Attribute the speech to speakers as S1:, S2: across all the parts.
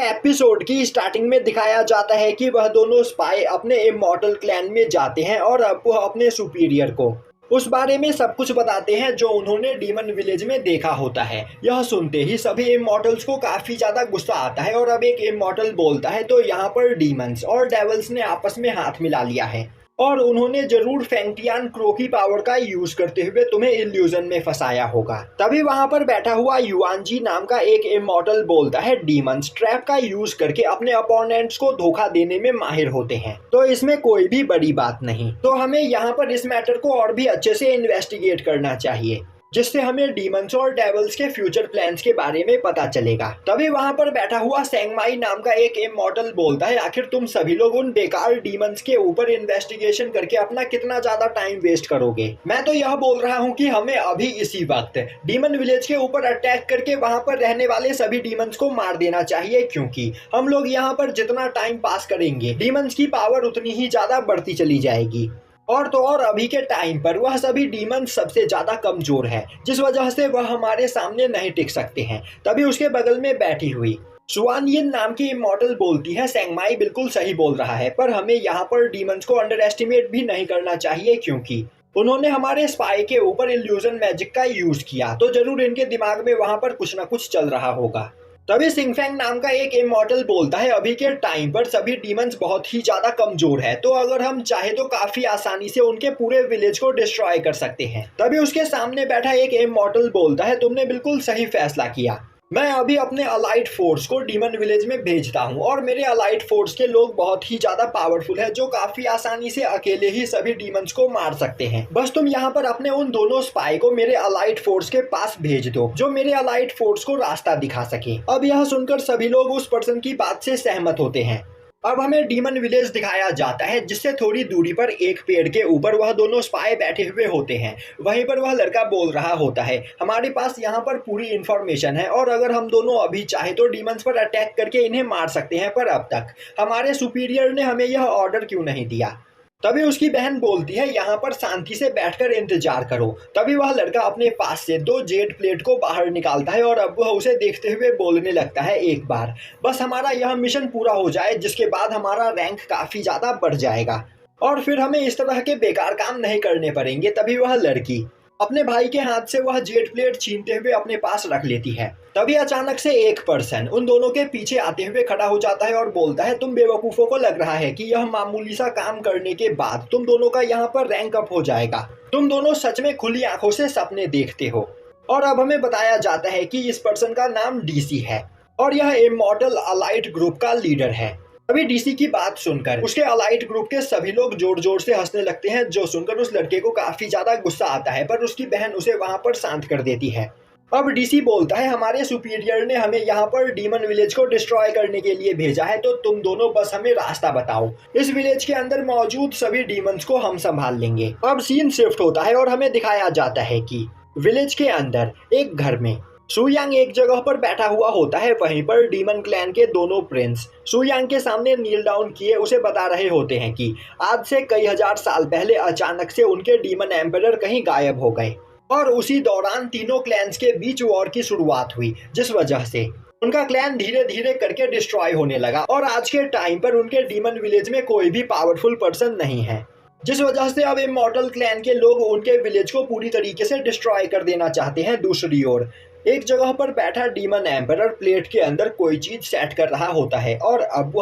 S1: Episode की starting में दिखाया जाता है कि वह दोनों स्पाई अपने इमॉर्टल क्लैन में जाते हैं और अब वह अपने सुपीरियर को उस बारे में सब कुछ बताते हैं जो उन्होंने डीमन विलेज में देखा होता है। यह सुनते ही सभी इमॉर्टल्स को काफी ज्यादा गुस्सा आता है और अब एक इमॉर्टल बोलता है तो यहाँ पर डीमंस और डेवल्स ने आपस में हाथ मिला लिया है और उन्होंने जरूर फेंगटियान क्रो की पावर का यूज करते हुए तुम्हें इल्यूजन में फंसाया होगा। तभी वहां पर बैठा हुआ युआनजी नाम का एक इमॉर्टल बोलता है डीमंस ट्रैप का यूज करके अपने अपोनेंट्स को धोखा देने में माहिर होते हैं, तो इसमें कोई भी बड़ी बात नहीं। तो हमें यहाँ पर इस मैटर को और भी अच्छे से इन्वेस्टिगेट करना चाहिए जिससे हमें डीमंस और डेवल्स के फ्यूचर प्लान्स के बारे में पता चलेगा। तभी वहां पर बैठा हुआ सेंगमाई नाम का एक इमॉर्टल बोलता है आखिर तुम सभी लोग उन बेकार डीमंस के ऊपर इन्वेस्टिगेशन करके अपना कितना ज्यादा टाइम वेस्ट करोगे। मैं तो यह बोल रहा हूँ कि हमें अभी इसी वक्त डीमन विलेज के ऊपर अटैक करके वहां पर रहने वाले सभी डीमंस को मार देना चाहिए, क्योंकि हम लोग यहाँ पर जितना टाइम पास करेंगे डीमंस की पावर उतनी ही ज्यादा बढ़ती चली जाएगी। और तो और अभी के टाइम पर वह सभी डीमन सबसे ज्यादा कमजोर है जिस वजह से वह हमारे सामने नहीं टिक सकते हैं। तभी उसके बगल में बैठी हुई सुआन यिन नाम की इमॉर्टल बोलती है सेंगमाई बिल्कुल सही बोल रहा है, पर हमें यहाँ पर डीमंस को अंडर एस्टिमेट भी नहीं करना चाहिए, क्योंकि उन्होंने हमारे स्पाई के ऊपर इल्यूजन मैजिक का यूज किया तो जरूर इनके दिमाग में वहां पर कुछ ना कुछ चल रहा होगा। तभी सिंगफेंग नाम का एक इमॉर्टल बोलता है अभी के टाइम पर सभी डीमंस बहुत ही ज्यादा कमजोर है, तो अगर हम चाहे तो काफी आसानी से उनके पूरे विलेज को डिस्ट्रॉय कर सकते हैं। तभी उसके सामने बैठा एक इमॉर्टल बोलता है तुमने बिल्कुल सही फैसला किया, मैं अभी अपने अलाइड फोर्स को डीमन विलेज में भेजता हूँ और मेरे अलाइड फोर्स के लोग बहुत ही ज्यादा पावरफुल है जो काफी आसानी से अकेले ही सभी डीमंस को मार सकते हैं। बस तुम यहाँ पर अपने उन दोनों स्पाई को मेरे अलाइड फोर्स के पास भेज दो जो मेरे अलाइड फोर्स को रास्ता दिखा सके। अब यह सुनकर सभी लोग उस पर्सन की बात से सहमत होते हैं। अब हमें डीमन विलेज दिखाया जाता है जिससे थोड़ी दूरी पर एक पेड़ के ऊपर वह दोनों स्पाई बैठे हुए होते हैं। वहीं पर वह लड़का बोल रहा होता है हमारे पास यहाँ पर पूरी इंफॉर्मेशन है और अगर हम दोनों अभी चाहे तो डीमंस पर अटैक करके इन्हें मार सकते हैं, पर अब तक हमारे सुपीरियर ने हमें यह ऑर्डर क्यों नहीं दिया। तभी उसकी बहन बोलती है यहाँ पर शांति से बैठकर इंतजार करो। तभी वह लड़का अपने पास से 2 जेड प्लेट को बाहर निकालता है और अब वह उसे देखते हुए बोलने लगता है एक बार बस हमारा यह मिशन पूरा हो जाए जिसके बाद हमारा रैंक काफी ज्यादा बढ़ जाएगा और फिर हमें इस तरह के बेकार काम नहीं करने पड़ेंगे। तभी वह लड़की अपने भाई के हाथ से वह जेट प्लेट छीनते हुए अपने पास रख लेती है। तभी अचानक से एक पर्सन उन दोनों के पीछे आते हुए खड़ा हो जाता है और बोलता है तुम बेवकूफों को लग रहा है कि यह मामूली सा काम करने के बाद तुम दोनों का यहाँ पर रैंक अप हो जाएगा। तुम दोनों सच में खुली आंखों से सपने देखते हो। और अब हमें बताया जाता है कि इस पर्सन का नाम डीसी है और यह इमॉर्टल अलाइट ग्रुप का लीडर है। अभी डीसी की बात सुनकर उसके अलाइट ग्रुप के सभी लोग जोर जोर से हंसने लगते हैं, जो सुनकर उस लड़के को काफी ज्यादा गुस्सा आता है, पर उसकी बहन उसे वहां पर शांत कर देती है। अब डीसी बोलता है हमारे सुपीरियर ने हमें यहाँ पर डीमन विलेज को डिस्ट्रॉय करने के लिए भेजा है, तो तुम दोनों बस हमें रास्ता बताओ। इस विलेज के अंदर मौजूद सभी डीमंस को हम संभाल लेंगे। अब सीन शिफ्ट होता है और हमें दिखाया जाता है कि विलेज के अंदर एक घर में सुयांग एक जगह पर बैठा हुआ होता है। वहीं पर डीमन क्लैन के दोनों प्रिंस सुयांग के सामने नील डाउन किए उसे बता रहे होते हैं कि आज से कई हजार साल पहले अचानक से उनके डीमन एम्परर कहीं गायब हो गए और उसी दौरान तीनों क्लैन्स के बीच वॉर की शुरुआत हुई, जिस वजह से उनका क्लैन धीरे धीरे करके डिस्ट्रॉय होने लगा और आज के टाइम पर उनके डीमन विलेज में कोई भी पावरफुल पर्सन नहीं है, जिस वजह से अब इमॉर्टल क्लैन के लोग उनके विलेज को पूरी तरीके से डिस्ट्रॉय कर देना चाहते हैं। दूसरी ओर एक जगह पर बैठा डीमन एम्परर प्लेट के अंदर कोई चीज सेट कर रहा होता है और अब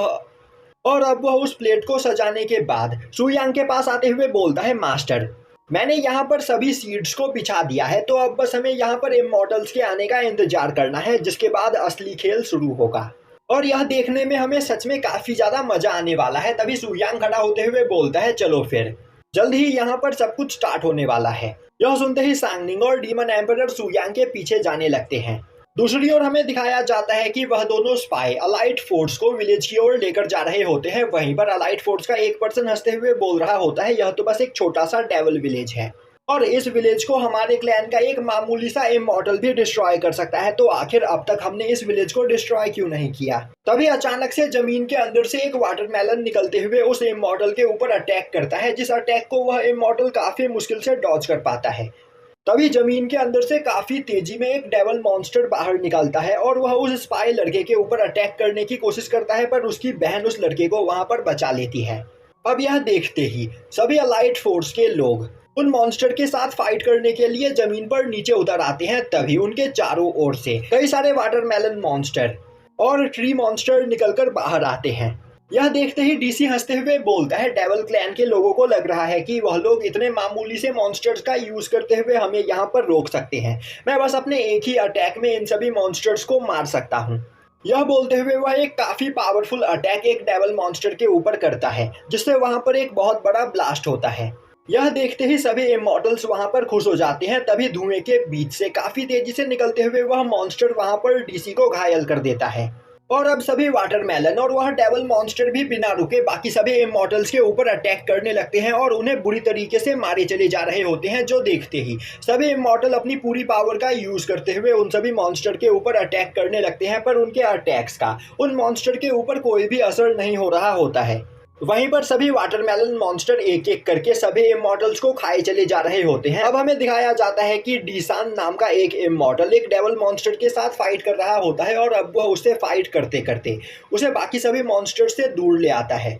S1: वह उस प्लेट को सजाने के बाद सुयांग के पास आते हुए बोलता है मास्टर मैंने यहाँ पर सभी सीड्स को बिछा दिया है, तो अब बस हमें यहाँ पर इमॉर्टल्स के आने का इंतजार करना है जिसके बाद असली खेल शुरू होगा और यह देखने में हमें सच में काफी ज्यादा मजा आने वाला है। तभी सुयांग खड़ा होते हुए बोलता है चलो फिर जल्द ही यहाँ पर सब कुछ स्टार्ट होने वाला है। यह सुनते ही सांगनिंग और डीमन एम्परर सुयांग के पीछे जाने लगते हैं। दूसरी ओर हमें दिखाया जाता है कि वह दोनों स्पाई अलाइट फोर्स को विलेज की ओर लेकर जा रहे होते हैं। वहीं पर अलाइट फोर्स का एक पर्सन हंसते हुए बोल रहा होता है यह तो बस एक छोटा सा डेविल विलेज है और इस विलेज को हमारे क्लैन का एक मामूली सा इमॉर्टल भी डिस्ट्रॉय कर सकता है, तो आखिर अब तक हमने इस विलेज को डिस्ट्रॉय क्यों नहीं किया। तभी अचानक से जमीन के अंदर से एक वाटरमेलन निकलते हुए उस इमॉर्टल के ऊपर अटैक करता है, जिस अटैक को वह इमॉर्टल काफी मुश्किल से डॉज कर पाता है। तभी जमीन के अंदर से काफी तेजी में एक डेविल मॉन्स्टर बाहर निकलता है और वह उस स्पाई लड़के के ऊपर अटैक करने की कोशिश करता है, पर उसकी बहन उस लड़के को वहां पर बचा लेती है। अब यह देखते ही सभी अलाइड फोर्स के लोग उन मॉन्स्टर के साथ फाइट करने के लिए जमीन पर नीचे उतर आते हैं। तभी उनके चारों ओर से कई सारे वाटरमेलन मॉन्स्टर और ट्री मॉन्स्टर निकलकर बाहर आते हैं। यह देखते ही डीसी हंसते हुए बोलता है, डेविल क्लैन के लोगों को लग रहा है कि वह लोग इतने मामूली से मॉन्स्टर्स का यूज करते हुए हमें यहाँ पर रोक सकते हैं। मैं बस अपने एक ही अटैक में इन सभी मॉन्स्टर्स को मार सकता हूँ। यह बोलते हुए वह एक काफी पावरफुल अटैक एक डेविल मॉन्स्टर के ऊपर करता है, जिससे वहां पर एक बहुत बड़ा ब्लास्ट होता है। यह देखते ही सभी इमॉर्टल्स वहां पर खुश हो जाते हैं। तभी धुएं के बीच से काफी तेजी से निकलते हुए वह मॉन्स्टर वहां पर डीसी को घायल कर देता है। और अब सभी वाटरमेलन और वह डेविल मॉन्स्टर भी बिना रुके बाकी सभी इमॉर्टल्स के ऊपर अटैक करने लगते हैं और उन्हें बुरी तरीके से मारे चले जा रहे होते हैं। जो देखते ही सभी इमॉर्टल अपनी पूरी पावर का यूज करते हुए उन सभी मॉन्स्टर के ऊपर अटैक करने लगते हैं, पर उनके अटैक्स का उन मॉन्स्टर के ऊपर कोई भी असर नहीं हो रहा होता है। वहीं पर सभी वाटरमेलन मॉन्स्टर एक एक करके सभी इमॉर्टल्स को खाए चले जा रहे होते हैं। अब हमें दिखाया जाता है कि डीसान नाम का एक इमॉर्टल एक डेविल मॉन्स्टर के साथ फाइट कर रहा होता है और अब वह उससे फाइट करते करते उसे बाकी सभी मॉन्स्टर से दूर ले आता है।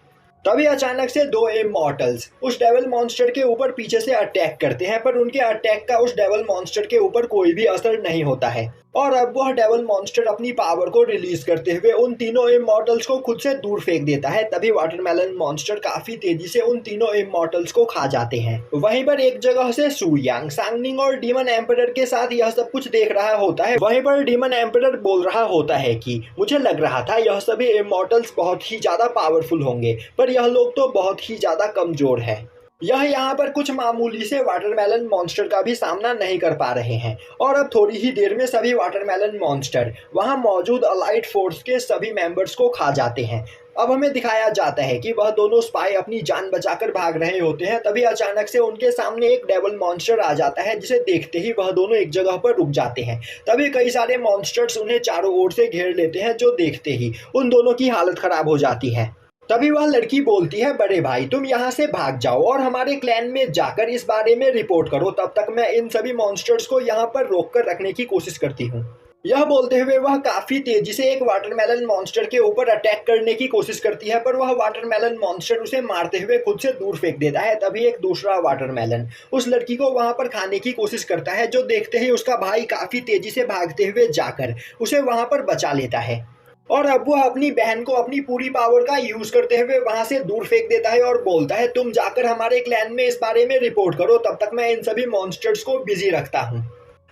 S1: तभी अचानक से दो इमॉर्टल्स उस डेविल मॉन्स्टर के ऊपर पीछे से अटैक करते हैं, पर उनके अटैक का उस डेविल मॉन्स्टर के ऊपर कोई भी असर नहीं होता है और अब वह डेविल मॉन्स्टर अपनी पावर को रिलीज करते हुए उन तीनों इमॉर्टल्स को खुद से दूर फेंक देता है। तभी वाटरमेलन मॉन्स्टर काफी तेजी से उन तीनों इमॉर्टल्स को खा जाते हैं। वहीं पर एक जगह से सू यांग, सांगनिंग और डीमन एम्परर के साथ यह सब कुछ देख रहा होता है। वहीं पर डीमन एम्परर बोल रहा होता है कि मुझे लग रहा था यह सभी इमॉर्टल्स बहुत ही ज्यादा पावरफुल होंगे, पर यह लोग तो बहुत ही ज्यादा कमजोर है। यह यहाँ पर कुछ मामूली से वाटरमेलन मॉन्स्टर का भी सामना नहीं कर पा रहे हैं और अब थोड़ी ही देर में सभी वाटरमेलन मॉन्स्टर वहां मौजूद अलाइड फोर्स के सभी मेंबर्स को खा जाते हैं। अब हमें दिखाया जाता है कि वह दोनों स्पाई अपनी जान बचाकर भाग रहे होते हैं। तभी अचानक से उनके सामने एक डेविल मॉन्स्टर आ जाता है, जिसे देखते ही वह दोनों एक जगह पर रुक जाते हैं। तभी कई सारे मॉन्स्टर्स उन्हें चारों ओर से घेर लेते हैं, जो देखते ही उन दोनों की हालत खराब हो जाती है। तभी वह लड़की बोलती है, बड़े भाई तुम यहाँ से भाग जाओ और हमारे क्लैन में जाकर इस बारे में रिपोर्ट करो, तब तक मैं इन सभी मॉन्स्टर्स को यहाँ पर रोक कर रखने की कोशिश करती हूँ। यह बोलते हुए वह काफी तेजी से एक वाटरमेलन मॉन्स्टर के ऊपर अटैक करने की कोशिश करती है, पर वह वाटरमेलन मॉन्स्टर उसे मारते हुए खुद से दूर फेंक देता है। तभी एक दूसरा वाटरमेलन उस लड़की को वहां पर खाने की कोशिश करता है, जो देखते ही उसका भाई काफी तेजी से भागते हुए जाकर उसे वहां पर बचा लेता है और अब वह अपनी बहन को अपनी पूरी पावर का यूज करते हुए वहां से दूर फेंक देता है और बोलता है, तुम जाकर हमारे क्लैन में इस बारे में रिपोर्ट करो, तब तक मैं इन सभी मॉन्स्टर्स को बिजी रखता हूँ।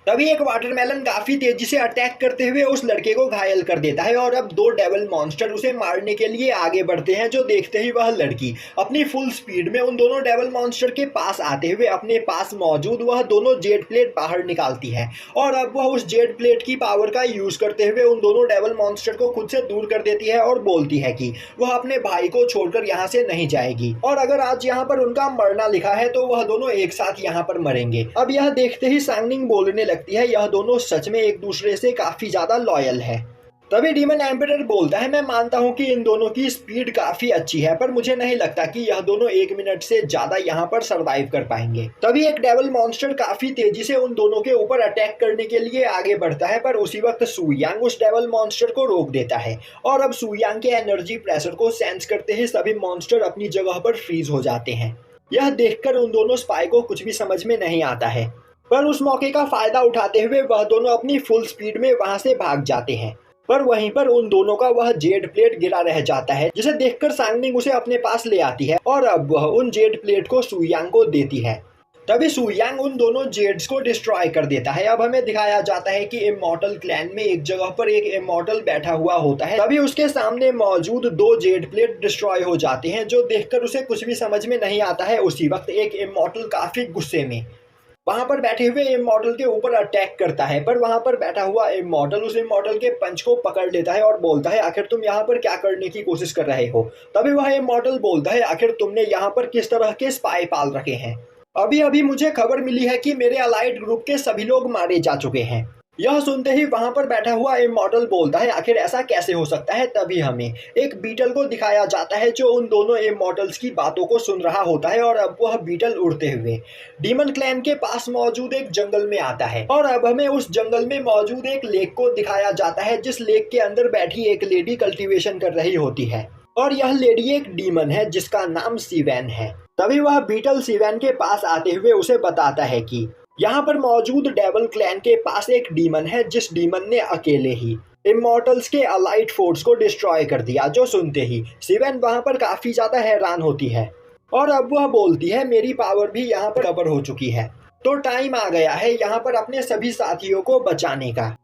S1: तभी एक वाटरमेलन काफी तेजी से अटैक करते हुए उस लड़के को घायल कर देता है और अब दो डेविल मॉन्स्टर उसे मारने के लिए आगे बढ़ते हैं, जो देखते ही वह लड़की अपनी फुल स्पीड में उन दोनों डेविल मॉन्स्टर के पास आते हुए अपने पास मौजूद वह दोनों जेड प्लेट बाहर निकालती है और अब वह उस जेड प्लेट की पावर का यूज करते हुए उन दोनों डेविल मॉन्स्टर को खुद से दूर कर देती है और बोलती है कि वह अपने भाई को छोड़कर यहाँ से नहीं जाएगी और अगर आज यहाँ पर उनका मरना लिखा है तो वह दोनों एक साथ यहाँ पर मरेंगे। अब यह देखते ही सांगनिंग बोलने लगती है, यह दोनों सच में एक दूसरे से काफी ज्यादा लॉयल है। तभी डीमन एम्परर बोलता है, मैं मानता हूं कि इन दोनों की स्पीड काफी अच्छी है, पर मुझे नहीं लगता कि यह दोनों 1 मिनट से ज्यादा यहाँ पर सरवाइव कर पाएंगे। तभी एक डेविल मॉन्स्टर काफी तेजी से उन दोनों के ऊपर अटैक करने के लिए आगे बढ़ता है, पर उसी वक्त सू यांग उस डेविल मॉन्स्टर को रोक देता है और अब सू यांग के एनर्जी प्रेशर को सेंस करते ही सभी मॉन्स्टर अपनी जगह पर फ्रीज हो जाते हैं। यह देखकर उन दोनों स्पाई को कुछ भी समझ में नहीं आता है, पर उस मौके का फायदा उठाते हुए वह दोनों अपनी फुल स्पीड में वहां से भाग जाते हैं, पर वहीं पर उन दोनों का वह जेड प्लेट गिरा रह जाता है, जिसे देखकर सांगनिंग उसे अपने पास ले आती है और अब वह उन जेड प्लेट को सू यांग को देती है। तभी सू यांग उन दोनों जेड्स को डिस्ट्रॉय कर देता है। अब हमें दिखाया जाता है कि इमॉर्टल क्लैन में एक जगह पर एक इमॉर्टल बैठा हुआ होता है। तभी उसके सामने मौजूद 2 जेड प्लेट डिस्ट्रॉय हो जाते हैं, जो देखकर उसे कुछ भी समझ में नहीं आता है। उसी वक्त एक इमॉर्टल काफी गुस्से में वहां पर बैठे हुए इमॉर्टल के ऊपर अटैक करता है, पर वहां पर बैठा हुआ इमॉर्टल उस इमॉर्टल के पंच को पकड़ लेता है और बोलता है, आखिर तुम यहाँ पर क्या करने की कोशिश कर रहे हो। तभी वह इमॉर्टल बोलता है, आखिर तुमने यहाँ पर किस तरह के स्पाई पाल रखे हैं। अभी अभी मुझे खबर मिली है कि मेरे अलाइड ग्रुप के सभी लोग मारे जा चुके हैं। यह सुनते ही वहां पर बैठा हुआ इमॉर्टल बोलता है आखिर ऐसा कैसे हो सकता है। तभी हमें एक बीटल को दिखाया जाता है जो उन दोनों इमॉर्टल्स की बातों को सुन रहा होता है और अब वह बीटल उड़ते हुए डीमन क्लैन के पास मौजूद एक जंगल में आता है और अब हमें उस जंगल में मौजूद एक लेक को दिखाया जाता है जिस लेक के अंदर बैठी एक लेडी कल्टीवेशन कर रही होती है और यह लेडी एक डीमन है जिसका नाम सीवैन है। तभी वह बीटल सीवैन के पास आते हुए उसे बताता है कि यहाँ पर मौजूद डेवल क्लैन के पास एक डीमन है जिस डीमन ने अकेले ही इमॉर्टल्स के अलाइट फोर्स को डिस्ट्रॉय कर दिया। जो सुनते ही सीवैन वहाँ पर काफी ज्यादा हैरान होती है और अब वह बोलती है मेरी पावर भी यहाँ पर कवर हो चुकी है, तो टाइम आ गया है यहाँ पर अपने सभी साथियों को बचाने का।